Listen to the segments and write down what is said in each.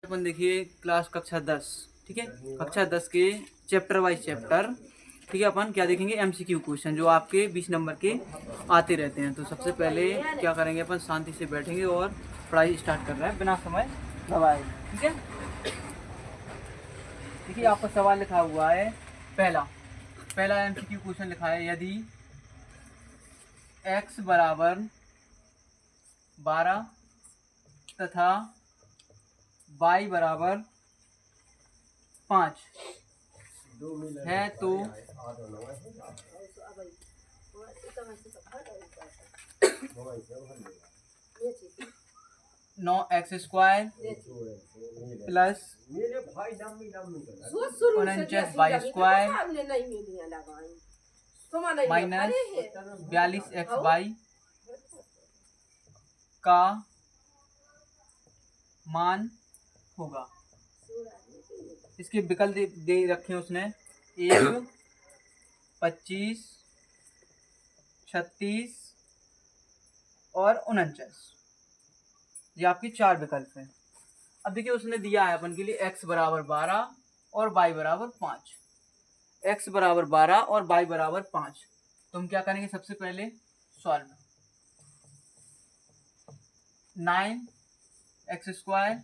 अपन देखिए क्लास कक्षा 10। ठीक है, कक्षा 10 के चैप्टर वाइज चैप्टर। ठीक है, अपन क्या देखेंगे, एमसीक्यू क्वेश्चन जो आपके 20 नंबर के आते रहते हैं। तो सबसे पहले क्या करेंगे, अपन शांति से बैठेंगे और पढ़ाई स्टार्ट कर रहे हैं बिना समय गवाए। ठीक है, देखिए आपका सवाल लिखा हुआ है। पहला पहला एमसीक्यू क्वेश्चन लिखा है, यदि x बराबर 12 तथा y बराबर 5 है तो 9x² plus 49y² minus 42x का मान होगा। इसके विकल्प दे रखे हैं उसने, 1, 25, 36 और 49। ये आपके 4 विकल्प हैं। अब देखिए उसने दिया है अपन के लिए x बराबर 12 और y बराबर 5। x बराबर 12 और y बराबर 5। तो हम क्या करेंगे, सबसे पहले solve. 9x²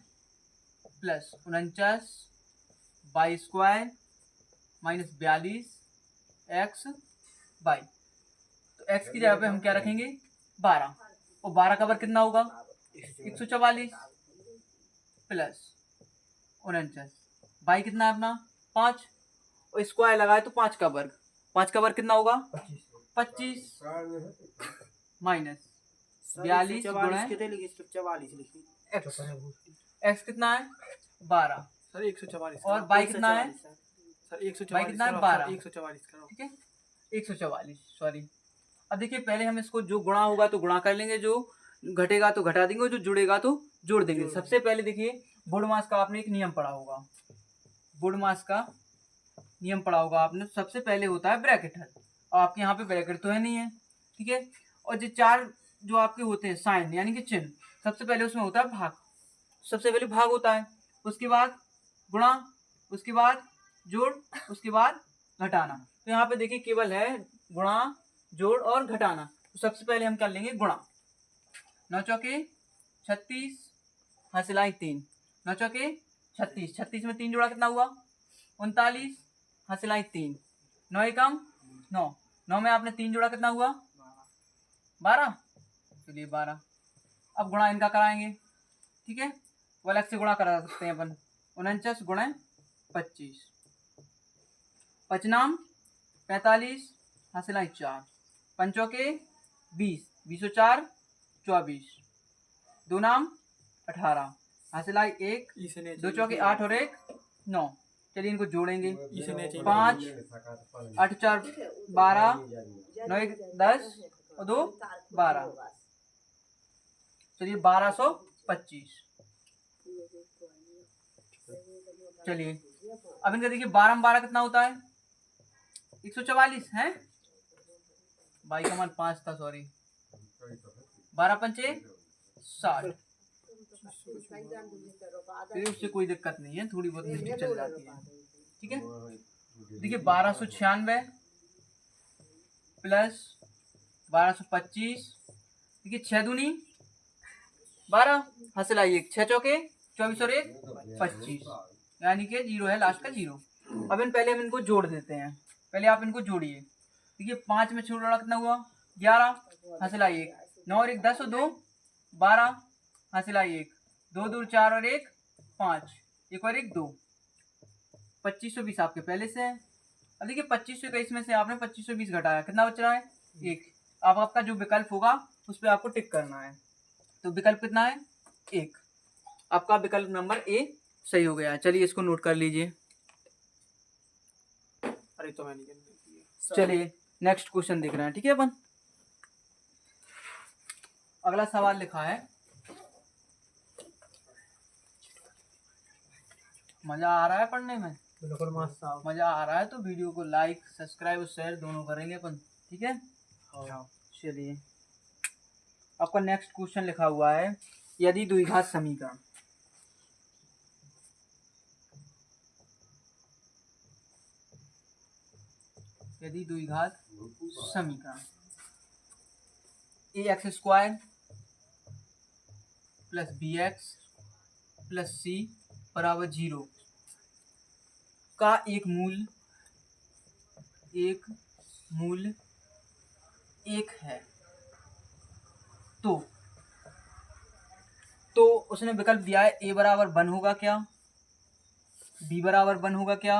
plus 49y² minus 42x/। तो x की जगह पे हम क्या रखेंगे, 12। और 12 का वर्ग कितना होगा, 144 प्लस 49। y कितना है अपना, 5। और स्क्वायर लगाए तो 5 का वर्ग। 5 का वर्ग कितना होगा, 25 माइनस 42 x कितना है, 12 सर 144 और y कितना है, सर y कितना है, 12। 144 करो। ठीक है, 144 सॉरी। अब देखिए पहले हम इसको, जो गुणा होगा तो गुणा कर लेंगे, जो घटेगा तो घटा देंगे, और जो जुड़ेगा तो जोड़ देंगे। सबसे पहले देखिए बुडमास का आपने एक नियम पढ़ा होगा, बुडमास का नियम पढ़ा होगा आपने। सबसे पहले होता है ब्रैकेट, और आपके यहाँ पे ब्रैकेट तो है नहीं है। ठीक है, और जो 4 जो आपके होते हैं साइन यानी कि चिन्ह, सबसे पहले उसमें होता है भाग। सबसे पहले भाग होता है, उसके बाद गुणा, उसके बाद जोड़, उसके बाद घटाना। तो यहाँ पे देखिए केवल है गुणा, जोड़ और घटाना। तो सबसे पहले हम कर लेंगे गुणा। 9 चौके 36 हासिलाई 3, 9 चौके 36, 36 में 3 जोड़ा कितना हुआ, 39 हासिलाई 3, 9 एकम 9, 9 में आपने 3 जोड़ा कितना हुआ, 12। चलिए 12। अब गुणा इनका कराएंगे। ठीक है, वो अलग से गुणा करा सकते हैं अपन। 49 गुणे 25, 55 45 हासिलाई 4, 5 के 20, 20 और 4 24, 2 नाम 18 हासिलाई 1, 2 चौके 8 और 1 9। चलिए इनको जोड़ेंगे, 5 8 4 12, 9 1 10 और 2 12। चलिए 1225। चलिए अब इनका देखिए 12 में 12 कितना होता है, 144 है। बाई का मान 5 था, सॉरी। 12 पंचे 60। उससे कोई दिक्कत नहीं है, थोड़ी बहुत मिस्टेक चल जाती है। ठीक है, देखिए 1296 प्लस 1225। देखिए 6 दूनी 12 हासिल आई 1, 6 चौके 24 और 1 25, यानी कि 0 है लास्ट का 0। अब पहले हम इनको जोड़ देते हैं। पहले आप इनको जोड़िए। देखिए 5 में छोटा कितना हुआ, 11 हासिल आई 1, 9 और 1 10 और 2 12 हासिल आई 1, 2 2 4 और 1 5, 1 और 1 2, 2520 आपके पहले से है। अब देखिए 2521 में से आपने 2520 घटाया, कितना बच रहा है, 1। अब आपका जो विकल्प होगा उस पर आपको टिक करना है। तो विकल्प कितना है, 1। आपका विकल्प नंबर ए सही हो गया है। चलिए इसको नोट कर लीजिए। अरे तो मैंने चलिए नेक्स्ट क्वेश्चन देख रहे हैं। ठीक है, अपन अगला सवाल लिखा है, मजा आ रहा है पढ़ने में, बिल्कुल मस्त साहब। मजा आ रहा है तो वीडियो को लाइक सब्सक्राइब और शेयर दोनों करेंगे अपन। ठीक है, चलिए आपका नेक्स्ट क्वेश्चन लिखा हुआ है, यदि द्विघात समीकरण। यदि द्विघात समीकरण ax² plus bx plus c बराबर 0 का एक मूल एक है, तो उसने विकल्प दिया है a बराबर 1 होगा क्या, b बराबर 1 होगा क्या,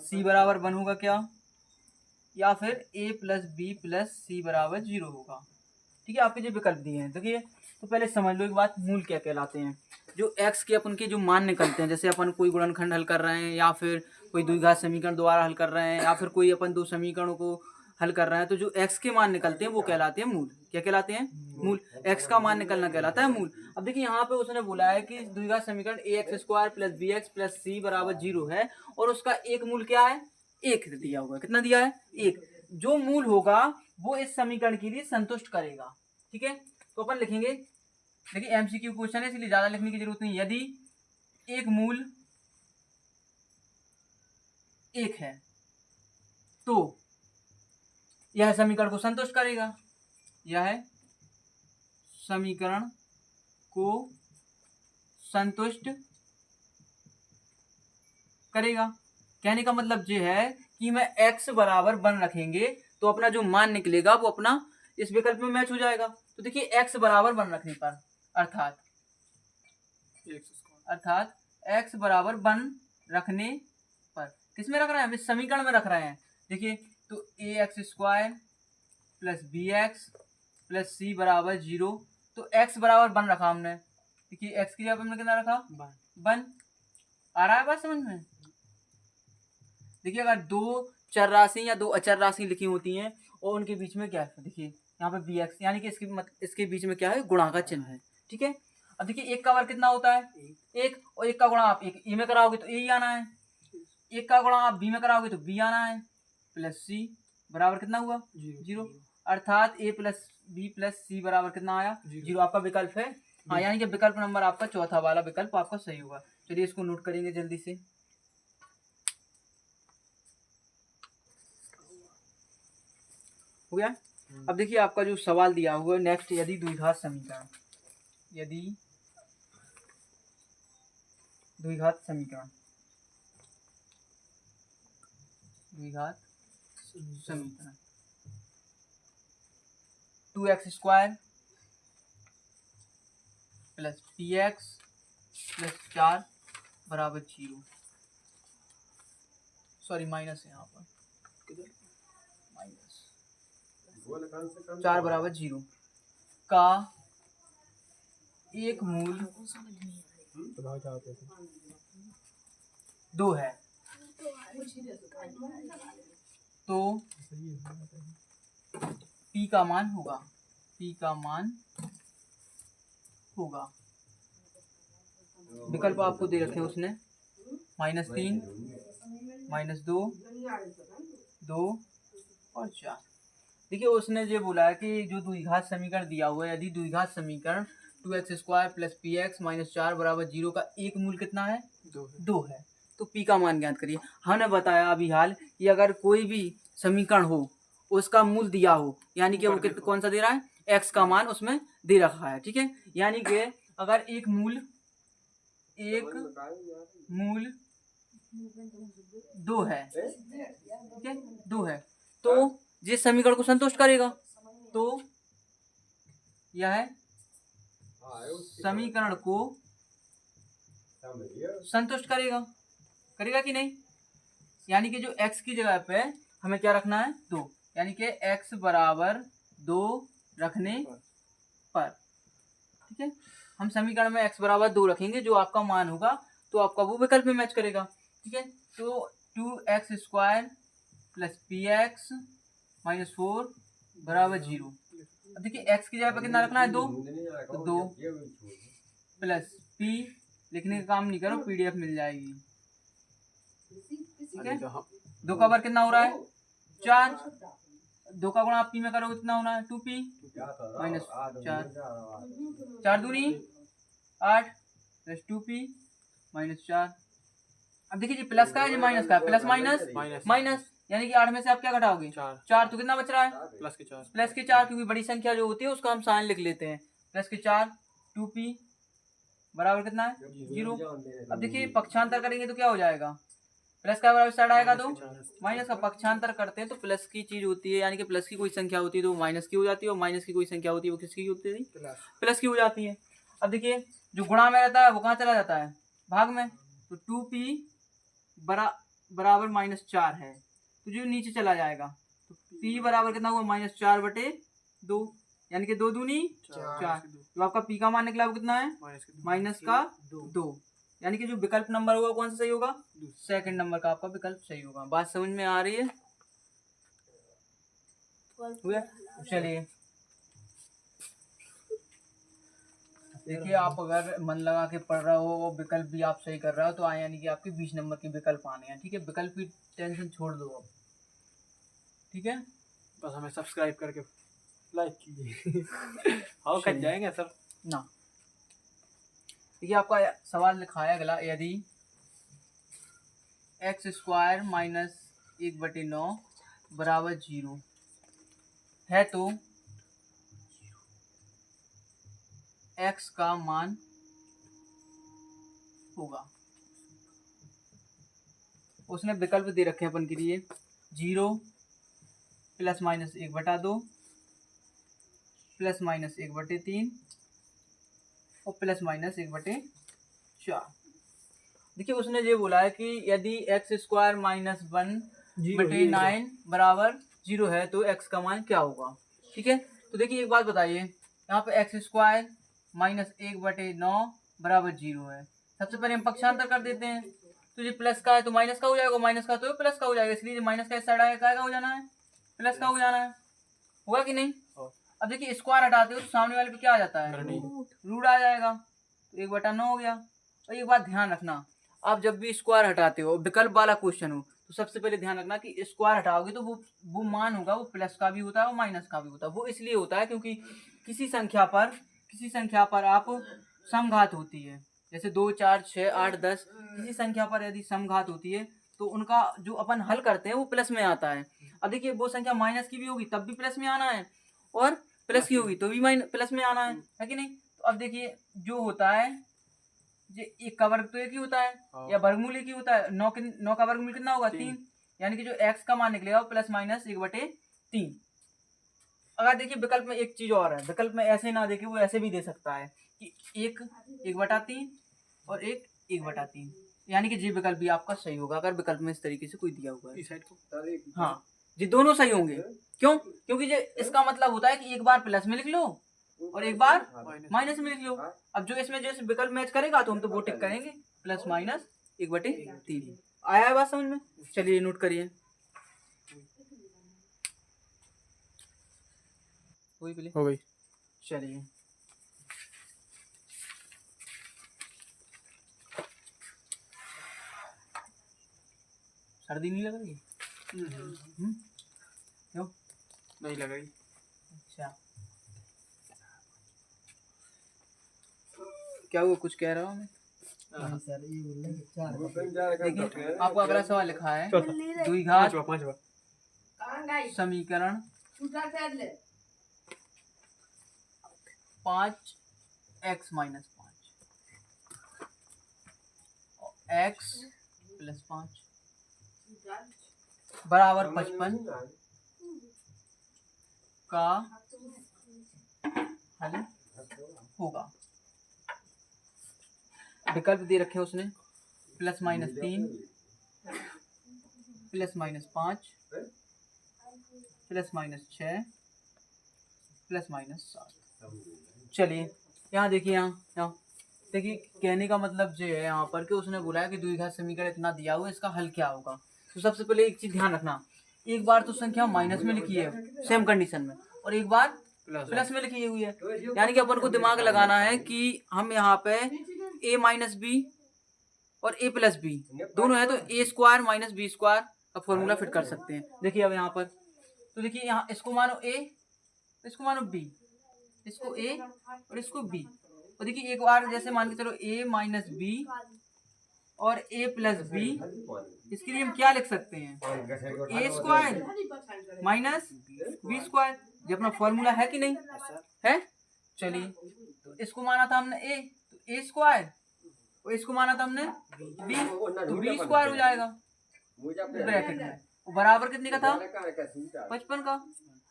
c बराबर 1 होगा क्या, या फिर a प्लस बी प्लस सी बराबर 0 होगा। ठीक है, आपके जो विकल्प दिए हैं देखिए, तो पहले समझ लो एक बात, मूल क्या कहलाते हैं। जो x के अपन के जो मान निकलते हैं, जैसे अपन कोई गुणनखंड हल कर रहे हैं या फिर कोई द्विघात समीकरण दोबारा हल कर रहे हैं या फिर कोई अपन दो समीकरणों को हल कर रहे हैं, तो जो x के मान निकलते हैं वो कहलाते हैं मूल। क्या कहलाते हैं? मूल। x का मान निकलना कहलाता है मूल। अब देखिए यहाँ पे उसने बोला है कि द्विघात समीकरण ax² plus bx plus c बराबर 0 है और उसका एक मूल क्या है? 1 दिया हुआ है। कितना दिया है? 1। जो मूल होगा वो इस समीकरण के लिए संतुष्ट करेगा। ठीक है, तो अपन लिखेंगे, देखिए एमसीक्यू क्वेश्चन है इसलिए ज्यादा लिखने की जरूरत नहीं। यदि एक मूल 1 है तो यह समीकरण को संतुष्ट करेगा, यह समीकरण को संतुष्ट करेगा। कहने का मतलब ये है कि मैं x बराबर 1 रखेंगे तो अपना जो मान निकलेगा वो अपना इस विकल्प में मैच हो जाएगा। तो देखिए x बराबर 1 रखने पर अर्थात x बराबर 1 रखने पर किस में रख रहे हैं? हम इस समीकरण में रख रहे हैं। देखिए तो ax² plus bx plus c बराबर 0, तो x बराबर 1 रखा हमने। देखिए x की जगह पर हमने कितना रखा? 1। आ रहा है बात समझ में? देखिए अगर दो चर राशि या दो अचर राशि लिखी होती हैं और उनके बीच में क्या है, देखिए यहाँ पे bx यानी कि इसके बीच में क्या है? गुणा का चिन्ह है। ठीक है, अब देखिए एक का वर्ग कितना होता है? 1, और एक का गुणा आप एक ए में कराओगे तो ए ही आना है, एक का गुणा आप बी में कराओगे तो बी आना है, प्लस सी बराबर कितना हुआ? 0। अर्थात a प्लस बी प्लस सी बराबर कितना आया? 0। आपका विकल्प है हाँ, यानी कि विकल्प नंबर आपका चौथा वाला विकल्प आपका सही होगा। चलिए इसको नोट करेंगे जल्दी से। हो गया। अब देखिए आपका जो सवाल दिया हुआ है नेक्स्ट, यदि द्विघात समीकरण, यदि द्विघात समीकरण 2x² प्लस px प्लस 4 बराबर 0, सॉरी माइनस है यहाँ पर, माइनस 4 बराबर 0 का एक मूल 2 है, तो p का मान होगा, विकल्प आपको दे रखे हैं उसने, -3, -2, 2 और 4। देखिए उसने ये बोला है कि जो द्विघात समीकरण दिया हुआ है, यदि द्विघात समीकरण 2x² प्लस px माइनस 4 बराबर 0 का एक मूल कितना है? 2 है, तो p का मान ज्ञात करिए। हमने बताया अभी हाल कि अगर कोई भी समीकरण हो उसका मूल दिया हो, यानी कि वो कौन सा दे रहा है? x का मान उसमें दे रखा है। ठीक है, यानी कि अगर एक मूल 2 है, ठीक है 2 है, तो जिस समीकरण को संतुष्ट करेगा, तो यह समीकरण को संतुष्ट करेगा कि नहीं? यानी कि जो x की जगह पे हमें क्या रखना है? 2, यानी कि x बराबर 2 रखने पर, ठीक है, हम समीकरण में x बराबर 2 रखेंगे, जो आपका मान होगा तो आपका वो विकल्प में मैच करेगा। ठीक है, तो 2x² प्लस px माइनस 4 बराबर 0। अब देखिए x की जगह पर कितना रखना है? 2, तो 2 प्लस p लिखने का काम नहीं करो, पीडीएफ मिल जाएगी। ठीक है, 2 का वर्ग कितना हो रहा है? 4, 2 का गुणा आप p में करोगे कितना होना है? 2p माइनस 4, 4 दूनी 8 प्लस 2p माइनस 4। अब देखिए प्लस का है, माइनस का है, प्लस माइनस माइनस, यानी कि 8 में से आप क्या घटाओगे? 4 4। तो कितना बच रहा है? प्लस के 4 प्लस के 4, क्योंकि बड़ी संख्या जो होती है उसका हम साइन लिख लेते हैं। प्लस के 4 2p बराबर कितना है? 0। अब देखिए पक्षांतर करेंगे तो क्या हो जाएगा? प्लस का बराबर साइड आएगा तो माइनस का। पक्षांतर करते हैं तो प्लस की चीज होती है, यानी कि प्लस की कोई संख्या होती है तो वो माइनस की हो जाती है, और माइनस की कोई संख्या होती है वो किसकी होती है? प्लस की हो जाती है। अब देखिए जो गुणा में रहता है वो कहाँ चला जाता है? भाग में। तो 2p बराबर -4 है तो जो नीचे चला जाएगा तो p बराबर कितना हुआ? -4/2, यानी कि 2 दूनी 4। तो आपका p का मान निकला वो कितना है? -2, यानी कि जो विकल्प नंबर होगा कौन सा सही होगा? सेकंड नंबर का आपका विकल्प सही होगा। बात समझ में आ रही है? चलिए देखिए, आप अगर मन लगा के पढ़ रहे हो और विकल्प भी आप सही कर रहे हो तो आए, यानी कि आपके 20 नंबर के विकल्प आने हैं। ठीक है, विकल्प की टेंशन छोड़ दो अब। ठीक है, बस हमें सब्सक्राइब करके लाइक कीजिए। हाँ कट जाएंगे सर ना। देखिए आपका सवाल लिखा है अगला, यदि x² - 1/9 बराबर 0 है तो x का मान होगा। उसने विकल्प दे रखे हैं अपन के लिए 0 ± 1/2 ± 1/3 और ±1/4। देखिए उसने ये बोला है कि यदि x² - 1/9 बराबर 0 है तो x का मान क्या होगा। ठीक है, तो देखिए एक बात बताइए, यहाँ पे x² - 1/9 बराबर 0 है। सबसे पहले हम पक्षांतर कर देते हैं, तो ये प्लस का है तो माइनस का हो जाएगा, माइनस का तो प्लस का हो जाएगा, इसलिए माइनस का इस साइड आएगा, का हो जाना है? प्लस का हो जाना है। होगा कि नहीं? अब देखिए स्क्वायर हटाते हो तो सामने वाले पे क्या आ जाता है? रूट आ जाएगा, तो 1/9 हो गया। और एक बात ध्यान रखना, आप जब भी स्क्वायर हटाते हो, विकल्प वाला क्वेश्चन हो, तो सबसे पहले ध्यान रखना कि स्क्वायर हटाओगे तो वो मान होगा वो प्लस का भी होता है और माइनस का भी होता है। वो इसलिए होता है क्योंकि किसी संख्या पर आप समघात होती है, जैसे 2 4 6 8 10, किसी संख्या पर यदि समघात होती है तो उनका जो अपन हल करते हैं वो प्लस में आता है। अब देखिए वो संख्या माइनस की भी होगी तब भी प्लस में आना है, और प्लस की होगी तो भी प्लस में आना है कि नहीं? तो अब देखिए जो होता है, ये एक का वर्ग तो एक ही होता है, या वर्गमूल एक ही होता है। 9 का वर्गमूल कितना होगा? 3, यानी कि जो x का मान निकलेगा वो ±1/3। अगर देखिए विकल्प में एक चीज और है, विकल्प में ऐसे ना देखे, वो ऐसे भी दे सकता है कि 1/3 और 1/3, यानी कि जी विकल्प भी आपका सही होगा अगर विकल्प में इस तरीके से कोई दिया हुआ है। हाँ, ये दोनों सही होंगे। क्यों? क्योंकि ये इसका मतलब होता है कि एक बार प्लस में लिख लो और एक बार माइनस में लिख लो। अब जो इसमें जैसे विकल्प मैच करेगा तो हम तो वो टिक करेंगे ±1/3। आया है बात समझ में? चलिए नोट करिए। हो गई। चलिए सर्दी नहीं लग रही? क्यों नहीं लग रही? अच्छा, क्या हुआ, कुछ कह रहा हूँ मैं? देखिए आपको अगला सवाल लिखा है, द्विघात समीकरण 5x - 5 x + 5 बराबर 55 का हल होगा। विकल्प दे रखे उसने ±3 ±5 +6 +7। चलिए यहाँ देखिए, यहाँ देखिए कहने का मतलब ये है यहाँ पर कि उसने बोला है कि द्विघात समीकरण इतना दिया हुआ है, इसका हल क्या होगा। तो सबसे पहले एक चीज ध्यान रखना, एक बार तो संख्या माइनस में लिखी है सेम कंडीशन में, और एक बार प्लस में लिखी हुई है, यानी कि अपन को दिमाग लगाना है कि हम यहाँ पे a - b और a + b दोनों है तो a² - b² का फॉर्मूला फिट कर सकते हैं। देखिए अब यहाँ पर तो देखिए, यहाँ इसको मानो a, इसको मानो b, इसको a और इसको b, और देखिए एक बार जैसे मान के चलो a - b और ए प्लस बी, इसके लिए हम क्या लिख सकते हैं, ए स्क्वायर माइनस बी स्क्वायर। ये अपना फॉर्मूला है कि नहीं है। चलिए, तो इसको माना था हमने ए, तो ए स्क्वायर, और इसको माना था हमने बी, तो बी स्क्वायर हो जाएगा ब्रैकेट में। और बराबर कितने का था, 55 का।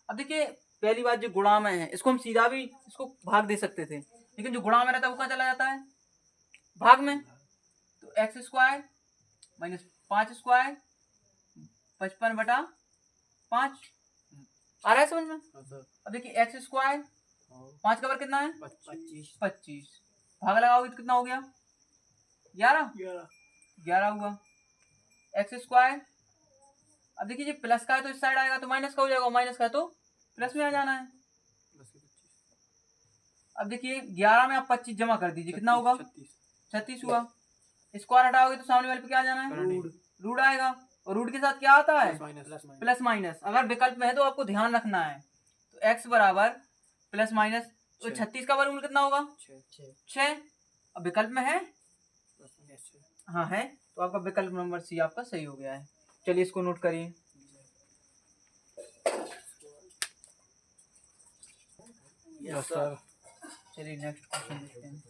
अब देखिए पहली बात, जो गुणा में है इसको हम सीधा भी इसको भाग दे सकते थे, लेकिन जो गुणा में रहता है वो कहाँ चला जाता है, भाग में। तो एक्स स्क्वायर माइनस 5 स्क्वायर 55/5 आ रहा है समझ में। अब देखिए एक्स स्क्वायर 5 का वर्ग कितना है, 25, भाग लगाओगे तो कितना हो गया, 11 हुआ एक्स स्क्वायर। अब देखिए प्लस का है तो इस साइड आएगा तो माइनस का हो जाएगा, माइनस का है तो प्लस में आ जाना है। अब देखिए 11 में आप 25 जमा कर दीजिए, कितना होगा, 36 हुआ। स्क्वायर हटाओगे तो सामने वाले पे क्या आ जाना है, रूट आएगा। और रूट के साथ क्या आता है, प्लस माइनस। अगर विकल्प में है तो आपको ध्यान रखना है। तो x बराबर प्लस माइनस, तो 36 का वर्गमूल कितना होगा, 6। अब विकल्प में है, हाँ है, तो आपका विकल्प नंबर सी आपका सही हो गया है। चलिए इसको नोट करिए। चलिए नेक्स्ट क्वेश्चन देखते हैं।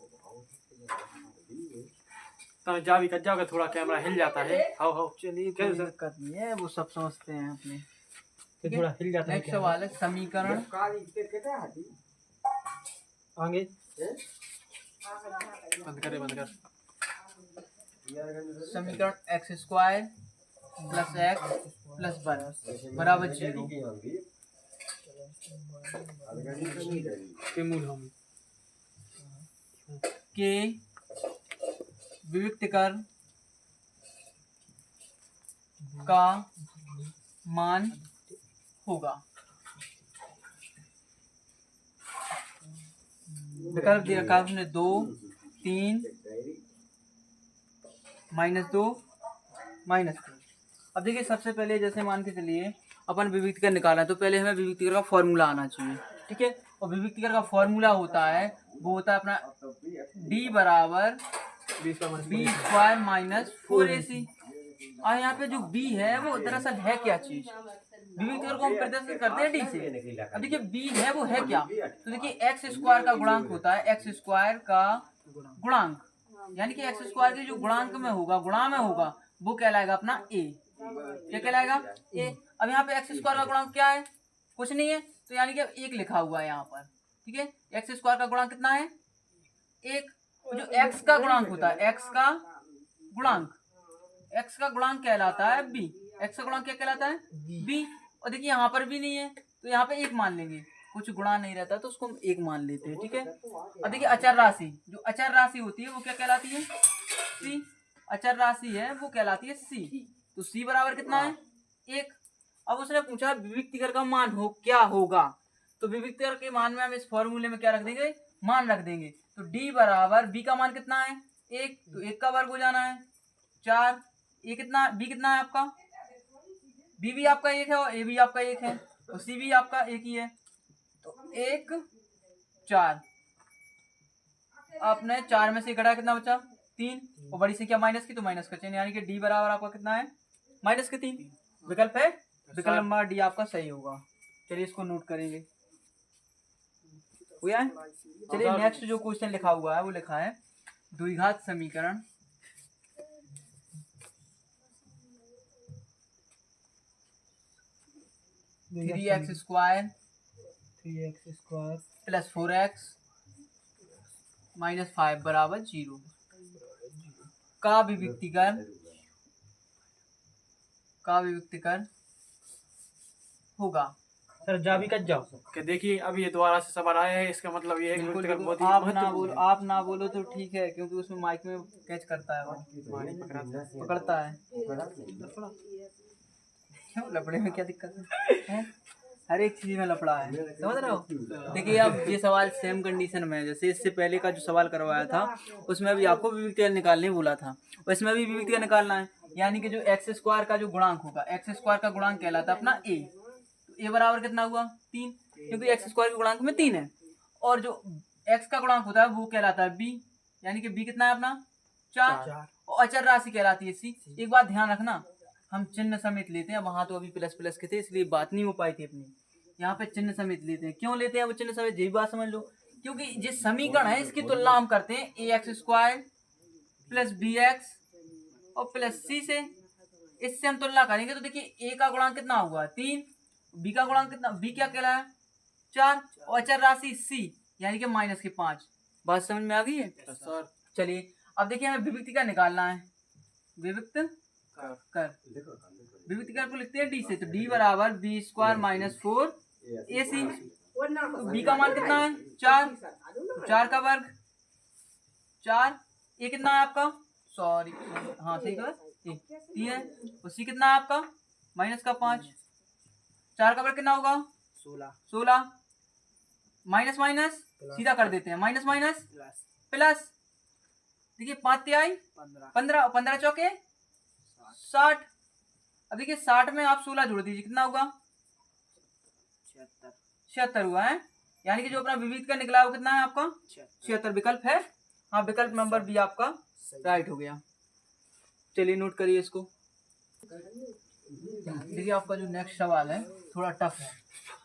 तो जा भी कट जाओगे, थोड़ा कैमरा हिल जाता है। हाउ चलिए कोई दिक्कत नहीं है, वो सब समझते हैं अपने, तो थोड़ा हिल जाता है। नेक्स्ट सवाल है समीकरण, आगे बंद कर। समीकरण x square plus x plus 1 बराबर 0 के मूल हम के विविक्तकर का मान होगा। विकल्प दे रखा है उसने 2, 3, -2, -2। अब देखिए सबसे पहले जैसे मान के चलिए अपन विविक्तकर निकालना है, तो पहले हमें विविक्तकर का फॉर्मूला आना चाहिए, ठीक है। और विविक्तकर का फॉर्मूला होता है, वो होता है अपना d बराबर बी स्क्वायर माइनस 4ac। और यहाँ पे जो b है वो दरअसल है क्या चीज, विविक्तकर को हम प्रदर्शित करते हैं d से। अब देखिए b है वो है क्या, तो देखिए एक्स स्क्वायर का गुणांक होता है, एक्स स्क्वायर का गुणांक, यानी कि एक्स स्क्वायर के जो गुणांक में होगा, गुणा में होगा, वो कहलाएगा अपना a। क्या कहलाएगा, a। अब यहाँ पे एक्स स्क्वायर का गुणांक क्या है, कुछ नहीं है, तो यानी कि 1 लिखा हुआ है यहाँ पर, ठीक है। एक्स स्क्वायर का गुणांक कितना है, 1। जो x का गुणांक होता है, x का गुणांक कहलाता है b। x का गुणांक क्या कहलाता है, b। और देखिए यहाँ पर भी नहीं है, तो यहाँ पे 1 मान लेंगे, कुछ गुणा नहीं रहता तो उसको हम 1 मान लेते हैं, ठीक है। अब देखिए अचर राशि, जो अचर राशि होती है वो क्या कहलाती है, c। अचर राशि है वो कहलाती है c। तो c बराबर कितना है, 1। अब उसने पूछा विविक्तकर का मान हो क्या होगा, तो विविक्तकर के मान में हम इस फॉर्मूले में क्या रख देंगे, मान रख देंगे। तो d बराबर b का मान कितना है, 1, तो 1 का वर्ग हो जाना है 4। ये कितना, b कितना है आपका, b भी आपका 1 है और a भी आपका 1 है, तो c भी आपका 1 ही है। तो 1 4, आपने 4 में से घटा कितना बचा, 3, और बड़ी संख्या माइनस की तो माइनस का चिन्ह, यानी कि d बराबर आपका कितना है, -3। विकल्प है, विकल्प नंबर डी आपका सही होगा। चलिए इसको नोट करेंगे, हुआ है। चलिए नेक्स्ट जो क्वेश्चन लिखा हुआ है वो लिखा है द्विघात समीकरण, three x square plus 4x -5 बराबर 0 का विविक्तकर होगा। सर जा भी कट जाओ कि देखिए अब ये दोबारा से सवाल आया है, इसका मतलब ये है कि बिल्कुल, विविक्तकर बहुत ही आप ना बोलो तो ठीक है, क्योंकि उसमें माइक में कैच करता है, वो पकड़ता है। क्यों, लफड़े में क्या दिक्कत है? हर एक चीज में लफड़ा है, समझ रहे हो। देखिए अब ये सवाल सेम कंडीशन में है, जैसे इससे पहले का जो सवाल करवाया था उसमें भी आपको विविक्तकर निकालने बोला था, और इसमें भी विविक्तकर निकालना है, यानी कि जो एक्स स्क्वायर का जो गुणांक होगा, एक्स स्क्वायर का गुणांक कहलाता है अपना a। तो a बराबर कितना हुआ, 3, क्योंकि एक्स स्क्वायर के गुणांक में 3 है, और जो x का गुणांक होता है वो कहलाता है b, यानी कि b कितना है अपना 4। और अचर राशि कहलाती है सी। एक बात ध्यान रखना, हम चिन्ह समेत लेते हैं, वहां तो अभी प्लस प्लस के थे इसलिए बात नहीं हो पाई थी अपनी। यहाँ पे चिन्ह समेत लेते हैं, क्यों लेते हैं वो चिन्ह समेत, यही बात समझ लो। क्योंकि जिस समीकरण है इसकी तुलना हम करते हैं a x square plus b x और प्लस सी से। इससे हम तुलना करेंगे तो देखिए ए का गुणांक कितना हुआ 3, बी का गुणांक कितना, बी क्या कहलाया 4, और अचर राशि सी यानी कि माइनस के 5। बात समझ में आ गई है सर। चलिए अब देखिए हमें विभक्ति का निकालना है, विभक्त कर विभक्ति कर को लिखते हैं डी से, तो डी बराबर बी स्क्वायर माइनस 4 ए सी। तो बी का मान कितना है 4, 4 का वर्ग 4, ए कितना है आपका, सॉरी हाँ सही कहा 3 है, और सी कितना है आपका माइनस का 5, 4 का वर्ग कितना होगा 16, माइनस माइनस सीधा कर देते हैं, माइनस माइनस प्लस, देखिए 5 आई 15, 15 चौके 60। अब देखिए 60 में आप 16 जोड़ दीजिए कितना होगा 76 हुआ है, यानी कि जो अपना विविध का निकला वो कितना है आपका 76 विकल्प है। हाँ विकल्प नंबर बी आपका राइट हो गया। चलिए नोट करिए इसको। देखिए आपका जो नेक्स्ट सवाल है थोड़ा टफ है,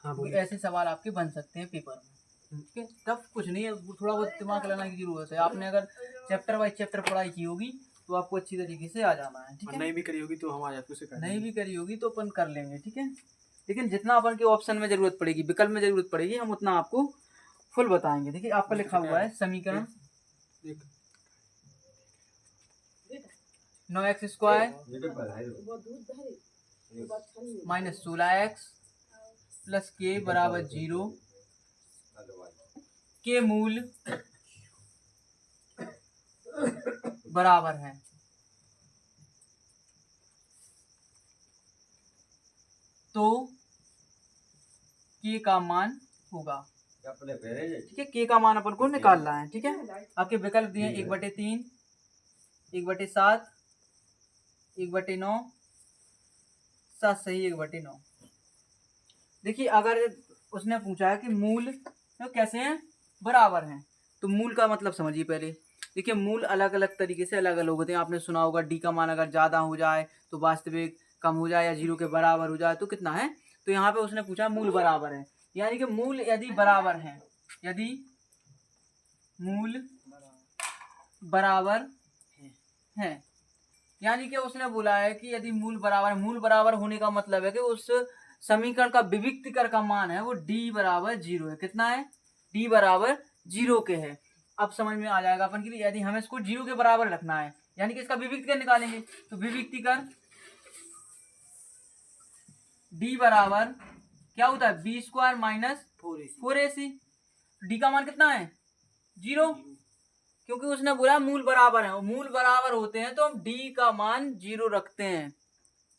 क्योंकि ऐसे सवाल आपके बन सकते हैं पेपर में। ठीक है, टफ कुछ नहीं है, थोड़ा बहुत दिमाग लगाने की जरूरत है। आपने अगर चैप्टर बाई चैप्टर पढ़ाई की होगी तो आपको अच्छी तरीके से आ जाना है। ठीक है, नहीं भी करी होगी तो हम आ जाते उसे नहीं भी करी होगी तो अपन कर लेंगे। ठीक है, लेकिन जितना अपन के ऑप्शन में जरूरत पड़ेगी, विकल्प में जरूरत पड़ेगी, हम उतना आपको फुल बताएंगे। देखिए आपका लिखा हुआ है समीकरण 9x square minus 16x plus के बराबर 0 के मूल बराबर है। तो के का मान होगा, ठीक है, के का मान अपन को निकालना है। ठीक है, आपके विकल्प दिए 1/3, 1/7, 1/9, 7 सही 1/9। देखिए अगर उसने पूछा है कि मूल तो कैसे हैं बराबर हैं, तो मूल का मतलब समझिए पहले। देखिए मूल अलग अलग तरीके से अलग अलग होते हैं। आपने सुना होगा डी का मान अगर ज़्यादा हो जाए तो वास्तविक, कम हो जाए या 0 के बराबर हो जाए तो कितना है। तो यहाँ पे उसने पूछा मूल बराबर है, यानी कि मूल यदि बराबर है, यदि मूल बराबर है, यानी कि उसने बोला है कि यदि मूल बराबर, मूल बराबर होने का मतलब है कि उस समीकरण का विविक्तिकर का मान है वो d बराबर 0 है। कितना है, d बराबर 0 के है। अब समझ में आ जाएगा अपन के लिए, यदि हमें इसको 0 के बराबर रखना है यानी कि इसका विविक्तिकर निकालेंगे, तो विविक्तिकर d बराबर क्या होता है B square minus 4ac। D का मान कितना है 0, क्योंकि उसने बोला मूल बराबर है, मूल बराबर होते हैं तो हम d का मान 0 रखते हैं।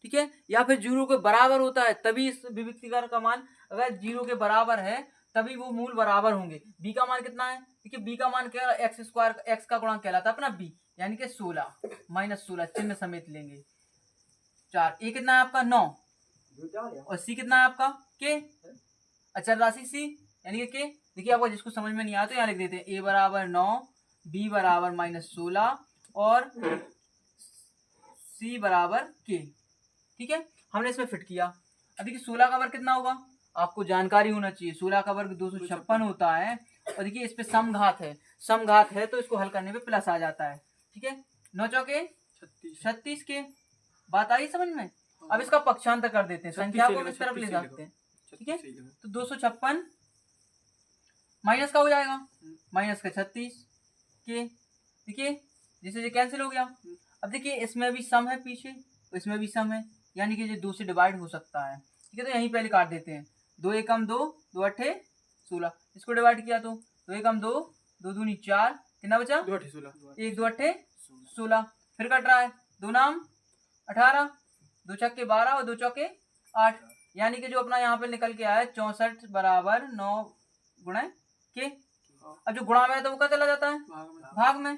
ठीक है, या फिर 0 के बराबर होता है तभी इस विविक्तिकर का मान अगर 0 के बराबर है तभी वो मूल बराबर होंगे। b का मान कितना है, देखिए b का मान क्या, एक्स स्क्वायर, x का गुणांक कहलाता है अपना b, यानी कि 16 माइनस 16 चिन्ह समेत लेंगे 4। ए कितना है आपका 9 और सी कितना है आपका के, अचर राशि सी यानी कि के। देखिए आपको जिसको समझ में नहीं आया तो यहाँ लिख देते हैं, ए बराबर 9, बी बराबर माइनस 16 और सी बराबर के। ठीक है, हमने इसमें फिट किया। अब देखिए 16 का वर्ग कितना होगा, आपको जानकारी होना चाहिए, 16 का वर्ग 256 होता है। और देखिए इस पे समघात है, समघात है तो इसको हल करने पे प्लस आ जाता है। ठीक है, 9 चौके 36 के, बात आई समझ में। अब इसका पक्षांतर कर देते हैं, संख्या को इस तरफ ले जाते हैं। ठीक है, तो 256 माइनस का हो जाएगा, माइनस का 36 के, देखिए जिससे ये कैंसिल हो गया। अब देखिए इसमें भी सम है पीछे, इसमें भी सम है, यानी कि ये 2 से डिवाइड हो सकता है। ठीक है, तो यहीं पहले काट देते हैं, 2 एकम 2, 2 अट्ठे 16, इसको डिवाइड किया तो 2 एकम 2, 2 दूनी 4, कितना बचा 1 2 अट्ठे 16, फिर कट रहा है 2 नाम 18, 2 छक्के 12 और 2 चौके 8, यानी कि जो अपना यहाँ पे निकल के आया 64 बराबर 9 गुणा के। अब जो गुणा में है तो वो क्या चला जाता है भाग में,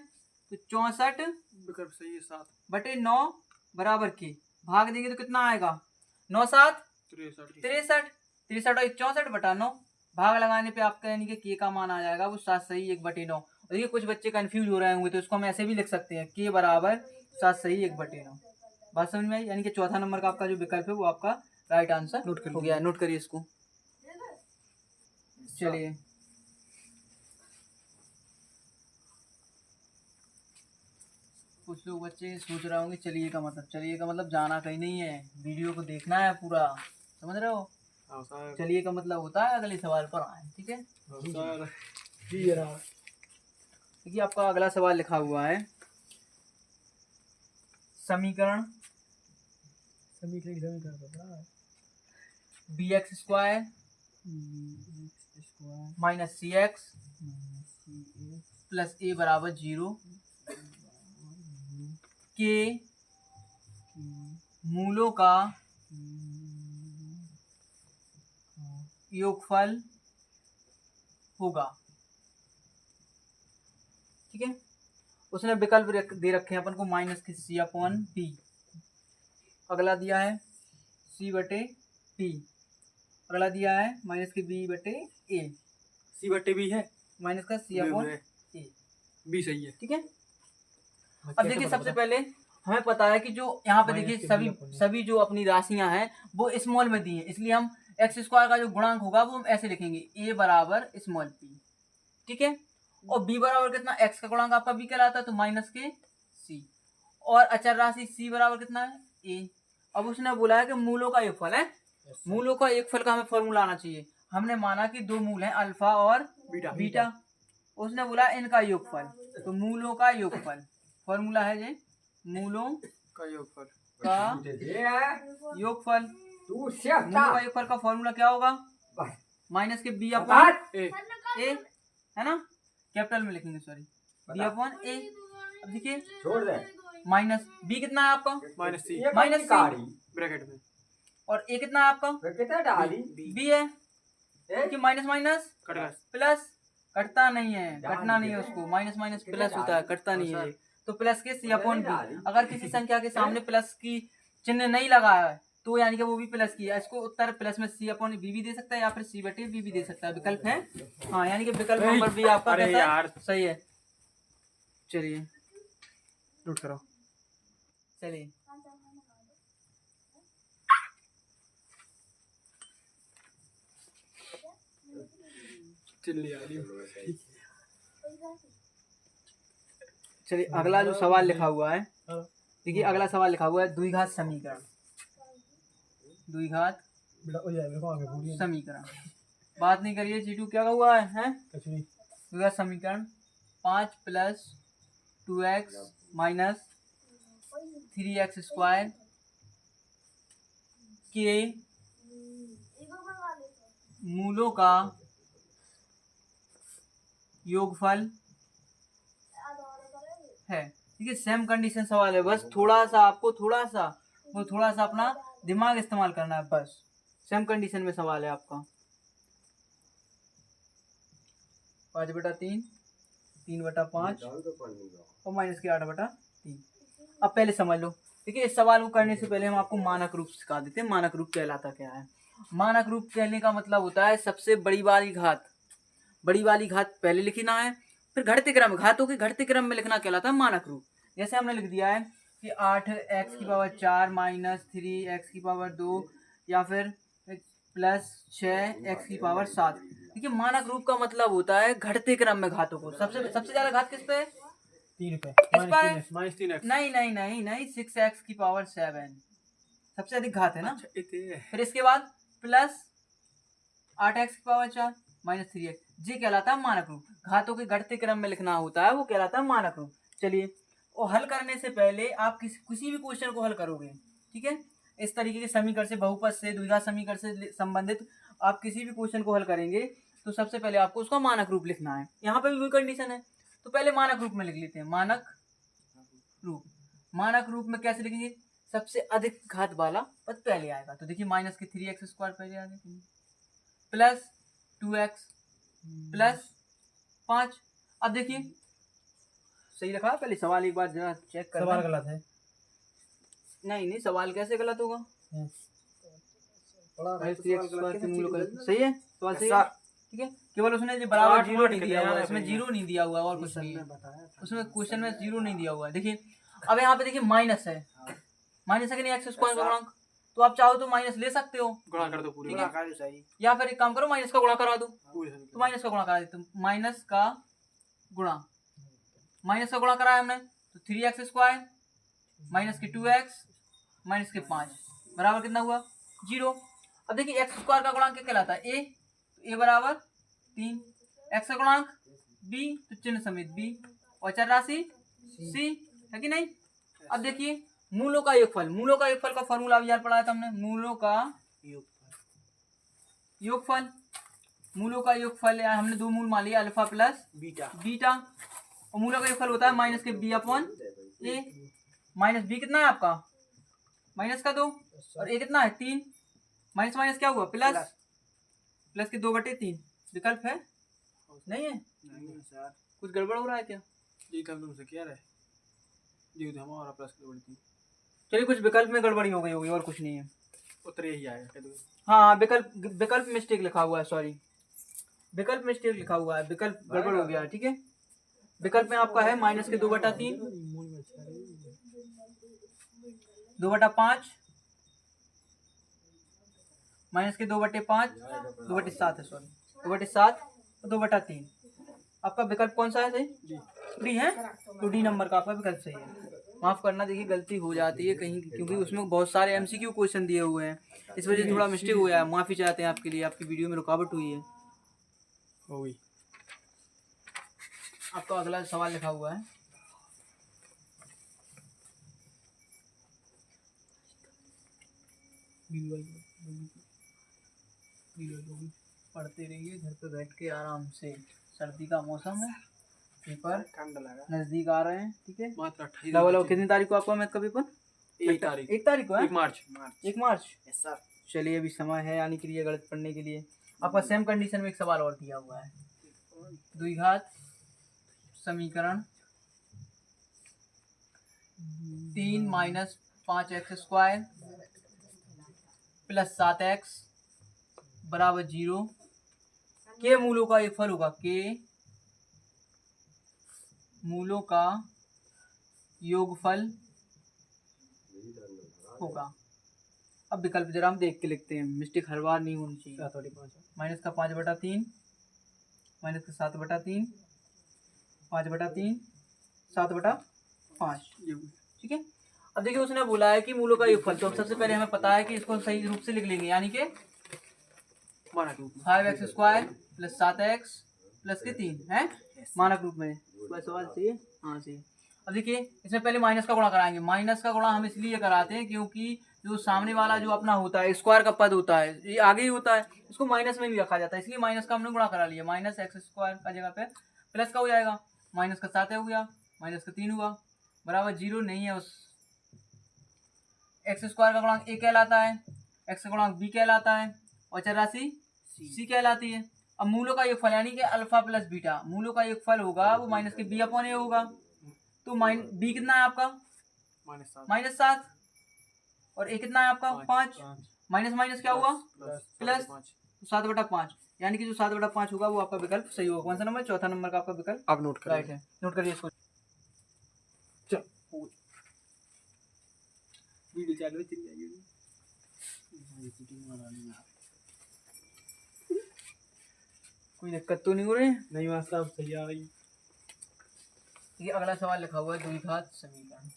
तो 64 विकल्प सही है 7 बटे 9 बराबर के, भाग देंगे तो कितना आएगा 9 7 63, 63 और 64 बटा 9, भाग लगाने पे आपका यानी कि के का मान आ जाएगा वो 7 सही 1/9। देखिए कुछ बच्चे कंफ्यूज हो रहे होंगे तो इसको हम ऐसे भी लिख सकते हैं k बराबर 7 सही 1/9। बात समझ में आई? यानी कि चौथा नंबर का आपका जो विकल्प है वो आपका राइट आंसर नोट कर हो गया। नोट करिए इसको। चलिए कुछ लोग बच्चे सोच रहे होंगे चलिए का मतलब जाना कहीं नहीं है, वीडियो को देखना है पूरा, समझ रहे हो? हाँ सर। चलिए का मतलब होता है अगले सवाल पर आए, ठीक है? हाँ सर। जी जनाब। देखिए आपका अगला सवाल लिखा हुआ है समीकरण bx² minus cx plus a बराबर 0 के मूलों का योगफल होगा, ठीक है? उसने विकल्प दे रखे हैं अपन को माइनस के c/p, अगला दिया है c/p, अगला दिया है माइनस के b/a, c/b है, माइनस का c/a, b सही है, ठीक है? अब देखिए सबसे पहले हमें पता है कि जो यहाँ पे देखिए सभी जो अपनी राशियां हैं वो स्मॉल में दी हैं, इसलिए हम x² का जो गुणांक होगा वो हम ऐसे लिखेंगे a बराबर स्मॉल p, ठीक है? और b बराबर कितना, x का गुणांक आपका b कहलाता है तो माइनस के c, और अचर राशि c बराबर कितना है a। अब उसने बोला है कि मूलों का योगफल है, मूलों का योगफल का हमें फॉर्मूला आना चाहिए। हमने माना कि दो मूल हैं अल्फा और बीटा, उसने बोला इनका योगफल, तो मूलों का योगफल फॉर्मूला है जे मूलों का योगफल योगफल, मूलों का योगफल का फॉर्मूला क्या होगा, माइनस के b/a, है ना, कैपिटल में लिखेंगे, सॉरी b/a। अब देखिए माइनस b कितना है आपका, माइनस c ब्रैकेट में, और a कितना है आपका b है, क्योंकि माइनस माइनस प्लस कटता नहीं है, कटना नहीं है उसको, माइनस माइनस प्लस होता है, कटता नहीं है, तो प्लस के c/b। अगर किसी संख्या के सामने प्लस की चिन्ह नहीं लगा है तो यानी कि वो भी प्लस की है, इसको उत्तर प्लस में c/b भी दे सकता है या फिर c/b भी दे सकता है, विकल्प है। हाँ यानी कि विकल्प नंबर बी आपका कैसा है, सही है। चलिए नोट करो। चलिए चलिए अगला जो सवाल लिखा हुआ है, देखिए अगला सवाल लिखा हुआ है द्विघात समीकरण, द्विघात समीकरण, बात नहीं करिए जीटू, क्या हुआ है? द्विघात समीकरण 5 + 2x - 3x² के मूलों का योगफल है। ठीक है, सेम कंडीशन सवाल है, बस थोड़ा सा आपको थोड़ा सा अपना दिमाग इस्तेमाल करना है, बस सेम कंडीशन में सवाल है आपका। 5/3, 3/5 और माइनस के 8/3। अब पहले समझ लो, देखिए इस सवाल को करने से पहले हम आपको मानक रूप सिखा देते हैं। मानक रूप कहलाता क्या है? मानक रूप कहने का मतलब होता है सबसे बड़ी वाली घात पहले लिखना है, फिर घटते क्रम, घातों के घटते क्रम में लिखना कहलाता है मानक रूप। जैसे हमने लिख दिया है कि 8x⁴ - 3x⁴ या फिर प्लस 6x⁴ देखिए मानक रूप का मतलब होता है घटते क्रम में घातों को। सबसे ज्यादा घात किस पे है? 3 पे, -3x। नहीं 6x⁴ सबसे अधिक घात है ना। फिर इसके बाद प्लस 8x⁴ - 3x, ये कहलाता है मानक रूप। घातों के घटते क्रम में लिखना होता है, वो कहलाता है मानक रूप। चलिए, और हल करने से पहले आप किसी भी क्वेश्चन को हल करोगे, ठीक है, इस तरीके के समीकरण से, बहुपद से, द्विघात समीकरण से संबंधित आप किसी भी क्वेश्चन को हल करेंगे तो सबसे पहले आपको उसका मानक रूप लिखना है। यहाँ पे भी वही कंडीशन है, तो पहले मानक रूप में लिख लेते हैं। मानक रूप में कैसे लिखेंगे? सबसे अधिक घात वाला पद पहले आएगा, तो देखिए माइनस के 3x² पहले आ गया, प्लस 2x प्लस 5। अब देखिए सही रखा है? पहले सवाल एक बार जरा चेक कर। सवाल गलत है। नहीं, सवाल कैसे गलत होगा? सही है, सवाल सही है, ठीक है, केवल उसने जो बराबर आठ जीरो मार्क नहीं के दिया हुआ है, लिए इसमें आना जीरो नहीं दिया हुआ है और कुछ सर नहीं ने है, बताया था। उसमें क्वेश्चन में जीरो नहीं दिया हुआ है। देखिए अब यहाँ पे देखिए माइनस है, माइनस है कि नहीं एक्स स्क्वायर का गुणांक, तो आप चाहो तो माइनस ले सकते हो, गुणा कर दो पूरे ठीक है। गुणा कर दो सही या फिर एक काम करो माइनस का गुणा करा दो, पूरे तो माइनस का गुणा करा देते हो, माइनस का गुणा, माइनस का गुणा कराया हमने तो 3x² माइनस के 2x माइनस के 5 बराबर कितना हुआ 0। अब देखिए एक्स स्क्वायर का गुणांक क्या कहलाता है ए, तो ए बराबर 3, एक्स का गुणांक बी तो चिन्ह समेत बी, और चर राशि सी, है कि नहीं। अब देखिए मूलों का योगफल, मूलों का योगफल का फॉर्मूला भी यार पढ़ाया था हमने, मूलों का योगफल, मूलों का योगफल हमने दो मूल मान लिया अल्फा प्लस बीटा बीटा, और मूलों का योगफल होता है माइनस के बी अपॉन ए, माइनस बी कितना है आपका माइनस का 2 और ए कितना है 3, माइनस माइनस क्या हुआ प्लस, प्लस के 2/3 विकल्प है नहीं है, नहीं सर कुछ गड़बड़ हो रहा है क्या। जी तो हम तुमसे कह रहे जी तो हमारा प्लस की बढ़ती चलिए कुछ विकल्प में गड़बड़ी हो गई होगी और कुछ नहीं है। उत्तर यही आएगा कह दो हाँ विकल्प विकल्प मिस्टेक लिखा हुआ है, सॉरी विकल्प मिस्टेक लिखा हुआ है, विकल्प गड़बड़ हो गया है, ठीक है। विकल्प में आपका है माइनस के 2/3 2/5 माइनस के 2/5 2/7 है, सॉरी 2/7 और 2/3। आपका विकल्प कौन सा है सही, डी है, तो डी नंबर का आपका विकल्प सही है। माफ करना देखिए गलती हो जाती है कहीं, क्योंकि उसमें बहुत सारे एमसीक्यू क्वेश्चन दिए हुए हैं, इस वजह से थोड़ा मिस्टेक हुआ है, माफी चाहते हैं आपके लिए, आपकी वीडियो में रुकावट हुई है। हो गई आपका अगला सवाल लिखा हुआ है, पढ़ते रहिए घर पे बैठ के आराम से, सर्दी का मौसम है, पेपर ठंड लगा नजदीक आ रहे हैं, ठीक है। मात्र 28 लो कितनी तारीख को आपका मैथ का पेपर, 1 तारीख 1 तारीख को है, 1 मार्च 1 मार्च। यस सर चलिए अभी समय है यानी क्रिया गणित पढ़ने के लिए। आपका सेम कंडीशन में एक सवाल और दिया हुआ है, द्विघात समीकरण 3 माइनस 5x² प्लस 7x बराबर 0 के मूलों का योगफल होगा, के मूलों का योगफल होगा। अब विकल्प जरा हम देख के लिखते हैं, मिस्टेक हर बार नहीं होनी चाहिए। माइनस का 5/3 माइनस का 7/3 5/3 7/5, ठीक है। अब देखिए उसने बोला है कि मूलों का योगफल, तो सबसे पहले हमें पता है कि इसको सही रूप से लिख लेंगे, यानी कि 5x² प्लस 7x प्लस के 3 है मानक रूप में। सवाल सही है, हाँ सही है। अब देखिए इसमें पहले माइनस का गुणा कराएंगे, माइनस का गुणा हम इसलिए कराते हैं क्योंकि जो सामने वाला जो अपना होता है स्क्वायर का पद होता है ये आगे ही होता है, इसको माइनस में भी रखा जाता है, इसलिए माइनस का हमने गुणा करा लिया, माइनस x² का जगह पे प्लस का हो जाएगा, माइनस का 7 हो गया, माइनस का 3 हुआ बराबर 0 नहीं है, उस x² का गुणांक a कहलाता है, x का गुणांक b कहलाता है, और चर राशि c कहलाती है। अब मूलों का योगफल यानी कि अल्फा प्लस बीटा, मूलों का योगफल होगा वो माइनस के b अपॉन a होगा, तो b कितना है आपका -7 और a कितना है आपका 5, माइनस माइनस क्या हुआ प्लस, तो 7/5 यानी कि जो 7/5 होगा वो आपका विकल्प सही होगा। कौन सा नंबर, चौथा नंबर का आपका विकल्प आप नोट राइट है, नोट करिए इसको। वीडियो चालू है, चली जाएगी, कोई दिक्कत तो नहीं हो रही है। नहीं मास्टर अब सही आ रही ये अगला सवाल लिखा हुआ है द्विघात समीकरण।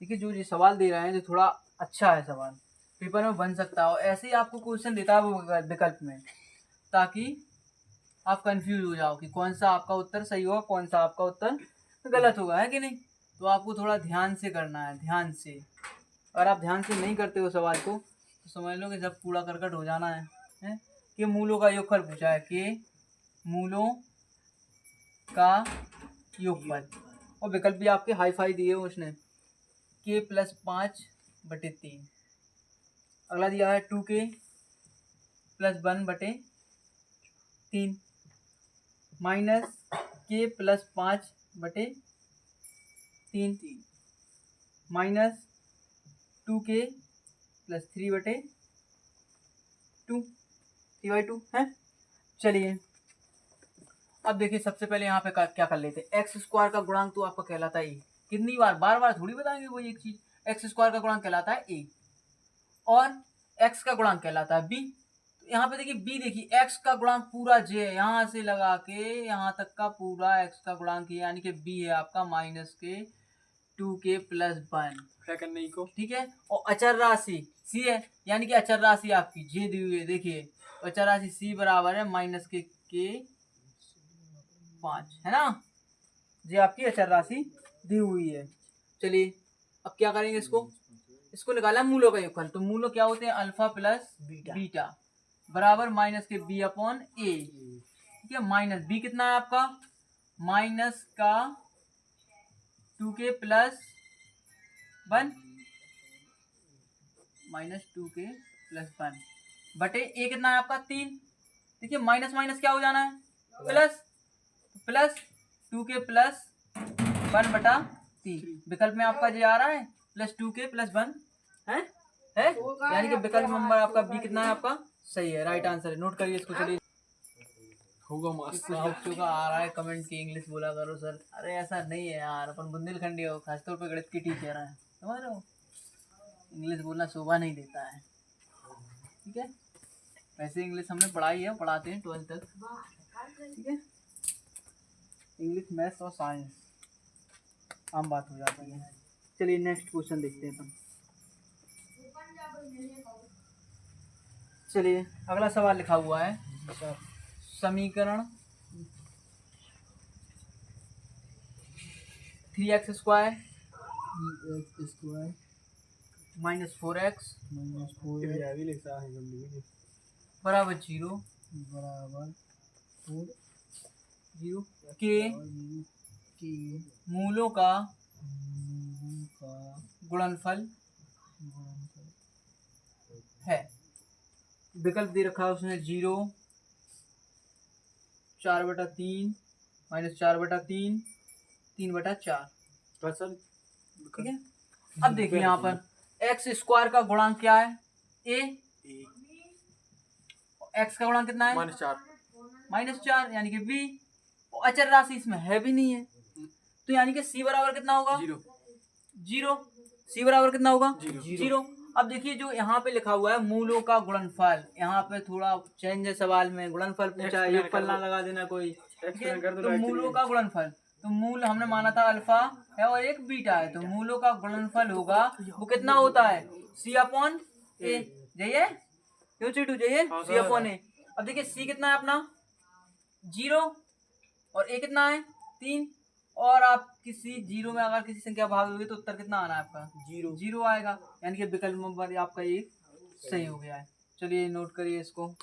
देखिए जो ये सवाल दे रहे हैं जो थोड़ा अच्छा है सवाल, पेपर में बन सकता है, और ऐसे ही आपको क्वेश्चन देता है वो विकल्प में, ताकि आप कंफ्यूज हो जाओ कि कौन सा आपका उत्तर सही होगा कौन सा आपका उत्तर गलत होगा, है कि नहीं। तो आपको थोड़ा ध्यान से करना है, ध्यान से, अगर आप ध्यान से नहीं करते हो सवाल को तो समझ लो कि सब कूड़ा करकट हो जाना है? कि मूलों का योगफल पूछा है, कि मूलों का योगफल, और विकल्प भी आपके हाई फाई दिए उसने, के प्लस 5/3, अगला दिया है 2k प्लस 1/3 माइनस के प्लस 5/3 माइनस 2k प्लस 3/3 2 3/2 है। चलिए अब देखिए सबसे पहले यहाँ पे क्या कर लेते हैं, एक्स स्क्वायर का गुणांक तो आपका कहलाता है ए। कितनी बार, बार बार थोड़ी बताएंगे वही एक चीज। एक्स स्क्वायर का गुणांक कहलाता है ए और एक्स का गुणांक कहलाता है बी। तो यहाँ पे देखिए बी, देखिए एक्स का गुणांक पूरा जे है, यहाँ से लगा के यहाँ तक का पूरा एक्स का गुणांक है, यानी कि बी है आपका -2k+1। क्या करने को, ठीक है। और अचर राशि सी है, यानी कि अचर राशि आपकी जे दी हुई है। देखिए अचर राशि सी बराबर है -k5 है ना, ये आपकी अचर राशि दी हुई है। चलिए अब क्या करेंगे, इसको निकाला मूलों का योगफल। तो मूलों क्या होते हैं, अल्फा प्लस बीटा बराबर -b/a। ठीक है, माइनस बी कितना है आपका, -2k+1 -2k+1 बटे ए कितना है आपका 3। देखिए माइनस माइनस क्या हो जाना है, प्लस, प्लस 2k+1/3। विकल्प में आपका ये आ रहा है +2k+1 है, यानी कि विकल्प नंबर आपका बी कितना है आपका सही है, राइट आंसर है। नोट करिए इसको। चलिए होगा मस्त। कुछ बच्चों का आ रहा है कमेंट की इंग्लिश बोला करो सर, अरे ऐसा नहीं है यार, अपन बुंदेलखंडी हो, खासतौर पे गणित की टीचर है, समझ रहे हो, इंग्लिश बोलना शोभा नहीं देता है। ठीक है, वैसे इंग्लिश हमने पढ़ाई है, पढ़ाते हैं 12th तक। ठीक है, इंग्लिश मैथ्स और साइंस आम बात हो जाती है। चलिए नेक्स्ट क्वेश्चन देखते हैं अपन। चलिए अगला सवाल लिखा हुआ है, समीकरण 3x स्क्वायर -4x बराबर 0 के मूलों का गुणनफल है। विकल्प दे रखा है उसने 0, 4/3, -4/3, 3/4। ठीक है, अब देखिए यहाँ पर एक्स स्क्वायर का गुणांक क्या है, ए, एक्स का गुणांक कितना है -4, यानी कि बी, और अचर राशि इसमें है भी नहीं है, तो यानी कि सी बराबर कितना होगा, 0। सी बराबर कितना होगा, 0। अब देखिए जो यहाँ पे लिखा हुआ है मूलों का गुणनफल, यहाँ पे थोड़ा चेंज है सवाल में, गुणनफल पूछा है, योगफल ना लगा देना कोई। तो मूलों का गुणनफल, तो मूल हमने माना था अल्फा है और एक बीटा है, तो मूलों का गुणनफल होगा वो कितना होता है, C/A। जाइए क्यों चिटू, जाइए C/A। अब देखिए सी कितना है अपना 0 और ए कितना है 3, और आप किसी 0 में अगर किसी संख्या भाग दोगे तो उत्तर कितना आना है आपका, 0 आएगा, यानी कि विकल्प नंबर आपका एक सही हो गया है। चलिए नोट करिए इसको।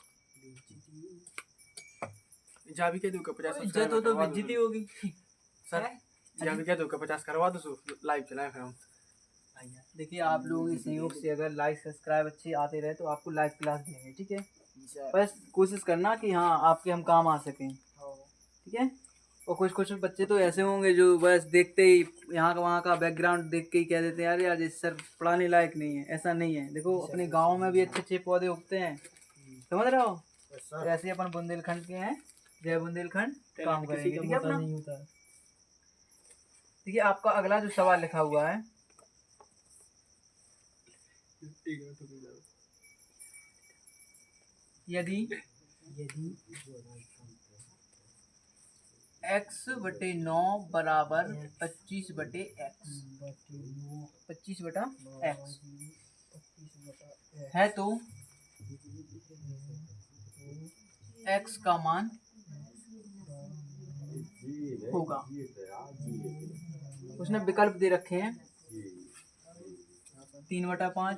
जाभी कह दूँ 50 इज्जत हो तो बेइज्जती होगी सर, जाभी कह दूँ 50 करवा दो, लाइव चलाए फिर हम। देखिए आप लोगों के सहयोग से अगर लाइक सब्सक्राइब अच्छे आते रहे तो आपको लाइव क्लास देंगे। ठीक है, बस कोशिश करना कि हाँ आपके हम काम आ सकें। ठीक है, और कुछ बच्चे तो ऐसे होंगे जो बस देखते ही यहाँ का वहाँ का बैकग्राउंड देख के ही कह देते हैं यार यार सर पढ़ाने लायक नहीं है। ऐसा नहीं है, देखो अपने गाँव में भी अच्छे अच्छे पौधे उगते हैं, समझ रहे हो। तो ऐसे अपन बुंदेलखंड के हैं, जय बुंदेलखंड काम करेंगे। ठीक है अपना, देखिए आपका अगला जो सवाल लिखा हुआ है, यदि x/9 बराबर 25/x 25/x है तो x का मान होगा। उसने विकल्प दे रखे हैं 3/5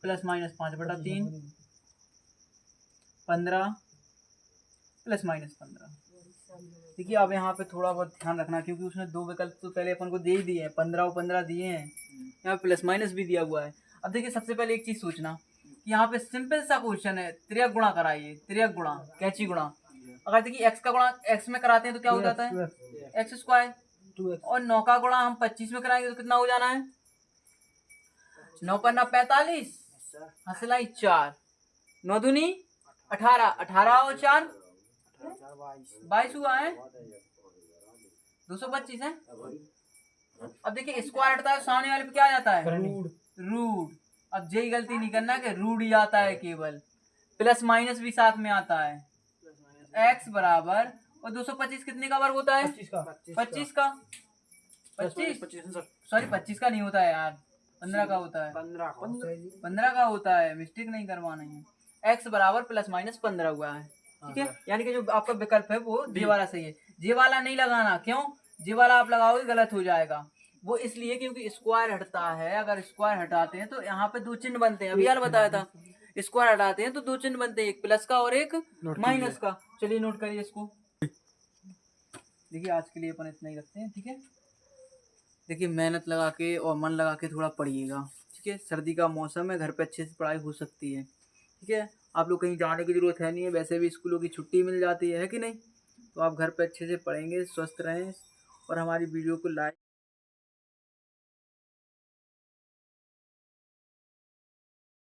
±5/3, 15 ±15। देखिए अब यहाँ पे थोड़ा बहुत ध्यान रखना, क्योंकि उसने दो विकल्प तो पहले अपन को दे ही दिए हैं, 15 और 15 दिए हैं, यहाँ प्लस माइनस भी दिया हुआ है। अब देखिए सबसे पहले एक चीज सोचना कि यहाँ पे सिंपल सा क्वेश्चन है, त्रियक गुणा कराइए, त्रियक गुणा, कैची गुणा। अगर देखिए x का गुणा x में कराते हैं तो क्या हो जाता है x स्क्वायर, और 9 का गुणा हम 25 में कराएंगे तो कितना हो जाना है, 9 × 9 = 45 सर। हसलाई 4, 9 दूनी 18, 18 और 4 22 हुआ है, 225 है। अब देखिए स्क्वायर हटता है सामने वाले पे क्या आ जाता है, रूट। अब यही गलती नहीं करना कि रूट ही आता है केवल, प्लस माइनस भी साथ में आता है। x बराबर, और 225 कितने का वर्ग होता है, 25 का, 25 सॉरी 25 का नहीं होता है यार, 15 का होता है, 15 का होता है, मिस्टेक नहीं करवाना है। x बराबर प्लस माइनस 15 हुआ है, ठीक है। यानी कि जो आपका विकल्प है वो जे वाला सही है। जे वाला नहीं लगाना, क्यों, जे वाला आप लगाओगे गलत हो जाएगा। वो इसलिए क्योंकि स्क्वायर हटता है, अगर स्क्वायर हटाते हैं तो यहाँ पे दो चिन्ह बनते हैं, अभी यार बताया था, स्क्वायर हटाते हैं तो दो चिन्ह बनते हैं, एक प्लस का और एक माइनस का। चलिए नोट करिए इसको। देखिए आज के लिए अपन इतना ही रखते हैं, ठीक है। देखिए मेहनत लगा के और मन लगा के थोड़ा पढ़िएगा, ठीक है। सर्दी का मौसम है, घर पे अच्छे से पढ़ाई हो सकती है, ठीक है। आप लोग कहीं जाने की ज़रूरत है नहीं है, वैसे भी स्कूलों की छुट्टी मिल जाती है कि नहीं। तो आप घर पे अच्छे से पढ़ेंगे, स्वस्थ रहें और हमारी वीडियो को लाइक